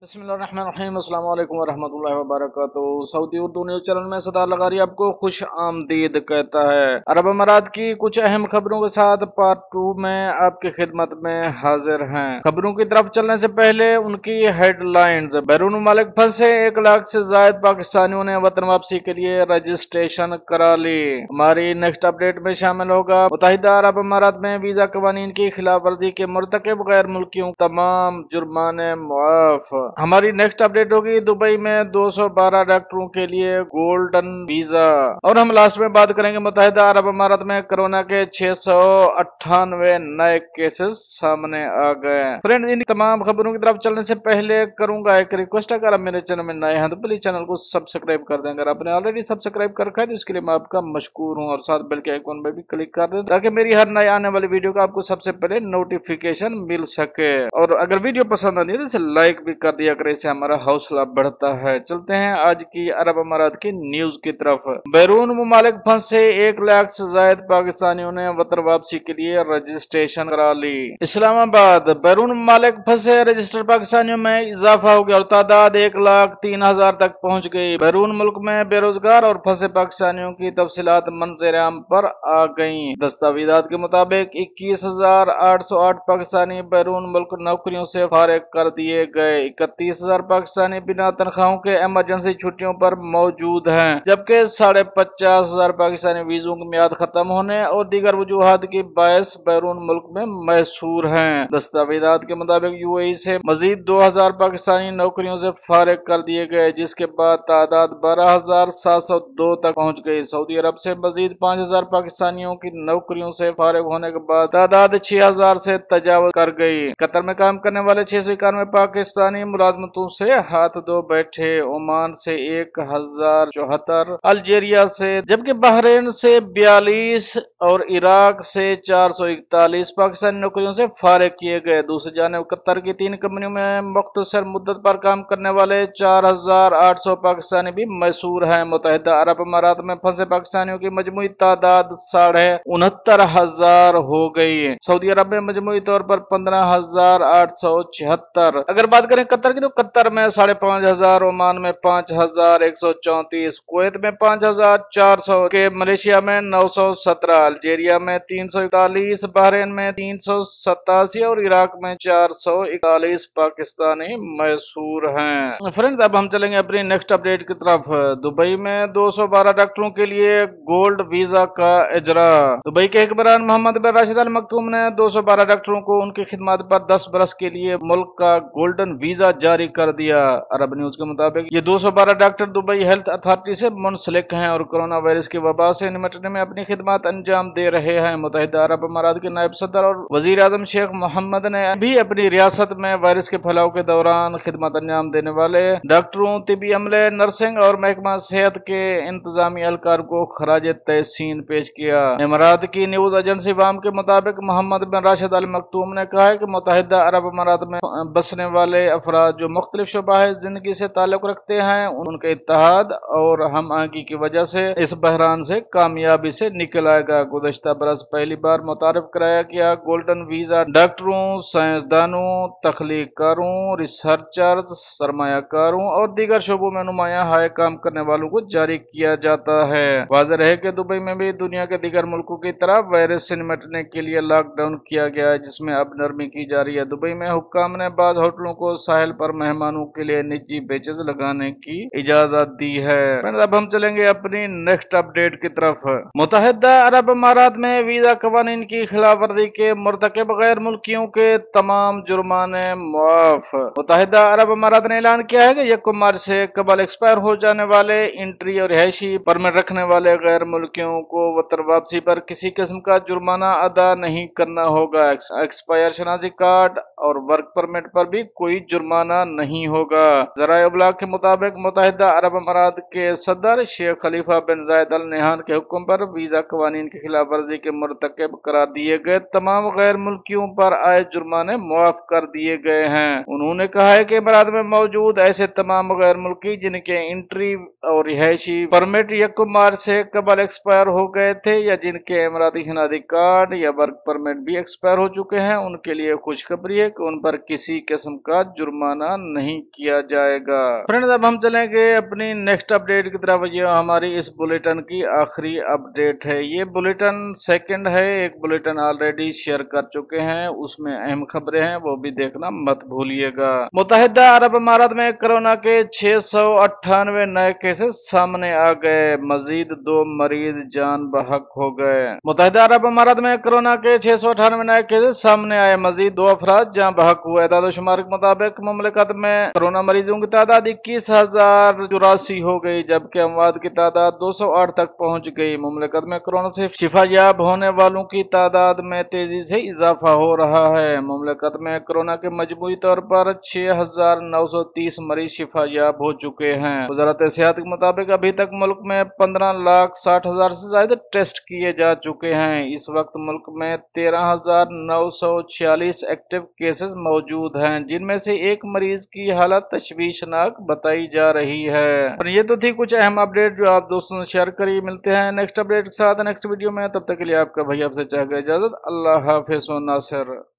बिस्मिल्लाहिर्रहमानिर्रहीम। अस्सलाम वालेकुम वरहमतुल्लाहि वबरकातुहू। सऊदी उर्दू न्यूज चैनल में सत्तार लघारी आपको खुश आमदीद कहता है। अरब अमारात की कुछ अहम खबरों के साथ पार्ट 2 में आपकी खिदमत में हाजिर हैं। खबरों की तरफ चलने से पहले उनकी हेडलाइंस। बैरून मुमालिक फंसे 1 लाख से जायद पाकिस्तानियों ने वतन वापसी के लिए रजिस्ट्रेशन करा ली। हमारी नेक्स्ट अपडेट में शामिल होगा मुत्तहिदा अरब अमारात में वीजा कवानीन की खिलाफ वर्जी के मुर्तकिब गैर मुल्कियों तमाम जुर्माने मुआफ। हमारी नेक्स्ट अपडेट होगी दुबई में 212 डॉक्टरों के लिए गोल्डन वीजा। और हम लास्ट में बात करेंगे मुत्तहिदा अरब अमारात में कोरोना के 698 नए केसेस सामने आ गए। फ्रेंड, इन तमाम खबरों की तरफ चलने से पहले करूंगा एक रिक्वेस्ट, अगर आप मेरे चैनल में नए हैं तो प्लीज चैनल को सब्सक्राइब कर दें। अगर आपने ऑलरेडी सब्सक्राइब कर रखा है तो इसके लिए मैं आपका मशकूर हूँ, और साथ बेल के आइकॉन पे भी क्लिक कर दें ताकि मेरी हर नए आने वाली वीडियो का आपको सबसे पहले नोटिफिकेशन मिल सके। और अगर वीडियो पसंद आती है तो इसे लाइक भी कर दिया करें, इससे हमारा हौसला बढ़ता है। चलते हैं आज की अरब अमारात की न्यूज की तरफ। बैरून मुमालिक फंसे 1 लाख से जायद पाकिस्तानियों ने वतन वापसी के लिए रजिस्ट्रेशन करा ली। इस्लामाबाद। बैरून मुमालिक फंसे रजिस्टर्ड पाकिस्तानियों में इजाफा हो गया और तादाद 1,03,000 तक पहुंच गई। बैरून मुल्क में बेरोजगार और फंसे पाकिस्तानियों की तफसीलात मंजर-ए-आम पर आ गई। दस्तावेजात के मुताबिक 21,808 पाकिस्तानी बैरून मुल्क नौकरियों से फारिग कर दिए गए। 31,000 पाकिस्तानी बिना तनख्वाहों के इमरजेंसी छुट्टियों पर मौजूद हैं, जबकि 50,500 पाकिस्तानी वीजों की मियाद खत्म होने और दीगर वजूहात की बायस बैरून मुल्क में मैसूर हैं। दस्तावेजात के मुताबिक UAE से मजीद 2,000 पाकिस्तानी नौकरियों से फारिग कर दिए गए, जिसके बाद तादाद 12,702 तक पहुँच गई। सऊदी अरब से मजीद 5,000 पाकिस्तानियों की नौकरियों से फारिग होने के बाद तादाद 6,000 से तजावुज कर गई। कतर में काम करने वाले 691 पाकिस्तानी मुलाजमतों से हाथ धो बैठे। ओमान से 1,074, अलजेरिया से, जबकि बहरीन से 42 और इराक से 441 पाकिस्तानी नौकरियों से फारिग किए गए। दूसरी जानिब कतर की 3 कंपनियों में मुख्तसर मुद्दत पर काम करने वाले 4,800 पाकिस्तानी भी मैसूर हैं। मुत्तहिदा अरब अमारात में फंसे पाकिस्तानियों की मजमूई तादाद 69,500 हो गई। सऊदी अरब में मजमूई तौर पर 15,876। अगर बात करें कतर की तो कतर में 5,500, ओमान में 5,134, कुवैत में 5,400 के, मलेशिया में 917, अलजेरिया में 341, बहरीन में 387 और इराक में 441 पाकिस्तानी मैसूर हैं। फ्रेंड्स, अब हम चलेंगे अपनी नेक्स्ट अपडेट की तरफ। दुबई में 212 डॉक्टरों के लिए गोल्ड वीजा का इजरा। दुबई के हुक्मरान मोहम्मद बिन राशिद अल मक्तूम ने 212 डॉक्टरों को उनकी खिदमत पर 10 बरस के लिए मुल्क का गोल्डन वीजा जारी कर दिया। अरब न्यूज के मुताबिक ये 212 डॉक्टर दुबई हेल्थ अथॉरिटी से मुंसलिक हैं और कोरोना वायरस की वबा से निपटने में अपनी खिदमत अंजाम दे रहे हैं। मुत्तहिदा अरब अमारात के नायब सदर और वजीर आजम शेख मोहम्मद ने भी अपनी रियासत में वायरस के फैलाव के दौरान खिदमत अंजाम देने वाले डॉक्टरों, तिबी अमले, नर्सिंग और महकमा सेहत के इंतजामी एहलकार को खराज तहसीन पेश किया। इमारात की न्यूज एजेंसी वाम के मुताबिक मोहम्मद बिन राशिद अल मक्तूम ने कहा है कि मुत्तहिदा अरब अमारात में बसने वाले अफराद जो मुख्तलिफ शोबाह जिंदगी से ताल्लुक रखते हैं, उनके इत्तेहाद और हम आहंगी की वजह से इस बहरान से कामयाबी से निकल आएगा। गुज़श्ता बरस पहली बार मुतारिफ कराया गया गोल्डन वीजा डॉक्टरों, साइंसदानों, तख्लीकारों, रिसर्चर्स, सरमायाकारों और दीगर शोबों में नुमाया हाय काम करने वालों को जारी किया जाता है। वाज़ेह है कि दुबई में भी दुनिया के दीगर मुल्कों की तरह वायरस से निपटने के लिए लॉकडाउन किया गया है, जिसमें अब नरमी की जा रही है। दुबई में हुक्काम ने बाज़ होटलों को साहिल पर मेहमानों के लिए निजी बेचेस लगाने की इजाजत दी है। अब हम चलेंगे अपनी नेक्स्ट अपडेट की तरफ। मुत्तहिदा अरब अमारात में वीजा कवानीन की खिलाफ वर्जी के मुर्तकिब गैर मुल्कियों के तमाम जुर्माने मुआफ। मुत्तहिदा अरब अमारात ने ऐलान किया है कि 1 मार्च से कबल एक्सपायर हो जाने वाले इंट्री और रिहायशी परमिट रखने वाले गैर मुल्कियों को वतन वापसी पर किसी किस्म का जुर्माना अदा नहीं करना होगा। एक्सपायर शनासी कार्ड और वर्क परमिट पर भी कोई जुर्माना नहीं होगा। ज़राए इब्लाग के मुताबिक मुत्तहिदा अरब अमारात के सदर शेख खलीफा बिन जायद अल नहयान के हुक्म पर वीजा कवानीन की खिलाफ वर्जी के मुर्तकिब करार दिए गए तमाम गैर मुल्कियों पर आए जुर्माने मुआफ कर दिए गए हैं। उन्होंने कहा है कि इमारात में मौजूद ऐसे तमाम गैर मुल्की जिनके इंट्री और रिहायशी परमिट 1 मार्च से कबल एक्सपायर हो गए थे या जिनके इमाराती शनासी कार्ड या वर्क परमिट भी एक्सपायर हो चुके हैं, उनके लिए खुशखबरी है कि उन पर किसी किस्म का जुर्माना जुर्माना नहीं किया जाएगा। फ्रेंड्स, अब हम चलेंगे अपनी नेक्स्ट अपडेट की तरफ। ये हमारी इस बुलेटिन की आखिरी अपडेट है। ये बुलेटिन सेकंड है, एक बुलेटिन ऑलरेडी शेयर कर चुके हैं, उसमें अहम खबरें हैं, वो भी देखना मत भूलिएगा। मुत्तहिदा अरब अमारात में कोरोना के 698 नए केसेस सामने आ गए, मजीद 2 मरीज जान बहक हो गए। मुत्तहिदा अरब अमारात में कोरोना के 698 नए केसेस सामने आए, मजीद 2 अफराद जान बहक हुए। दादोशुमार के मुताबिक मुमलिकत में कोरोना मरीजों की तादाद 21,084 हो गई, जबकि अमवात की तादाद 208 तक पहुंच गई। मुमलिकत में कोरोना से शिफायाब होने वालों की तादाद में तेजी से इजाफा हो रहा है। मुमलिकत में कोरोना के मजमूई तौर पर 6,930 मरीज शिफायाब हो चुके हैं। वजारत सेहत के मुताबिक अभी तक मुल्क में 15,60,000 से ज्यादा टेस्ट किए जा चुके हैं। इस वक्त मुल्क में 13,946 एक्टिव केसेस मौजूद हैं, जिनमें से एक मरीज की हालत तशवीशनाक बताई जा रही है। और ये तो थी कुछ अहम अपडेट जो आप दोस्तों से शेयर करिए। मिलते हैं नेक्स्ट अपडेट के साथ नेक्स्ट वीडियो में, तब तक के लिए आपका भैया आपसे चाहेगा इजाजत। अल्लाह हाफिज़ व नासिर।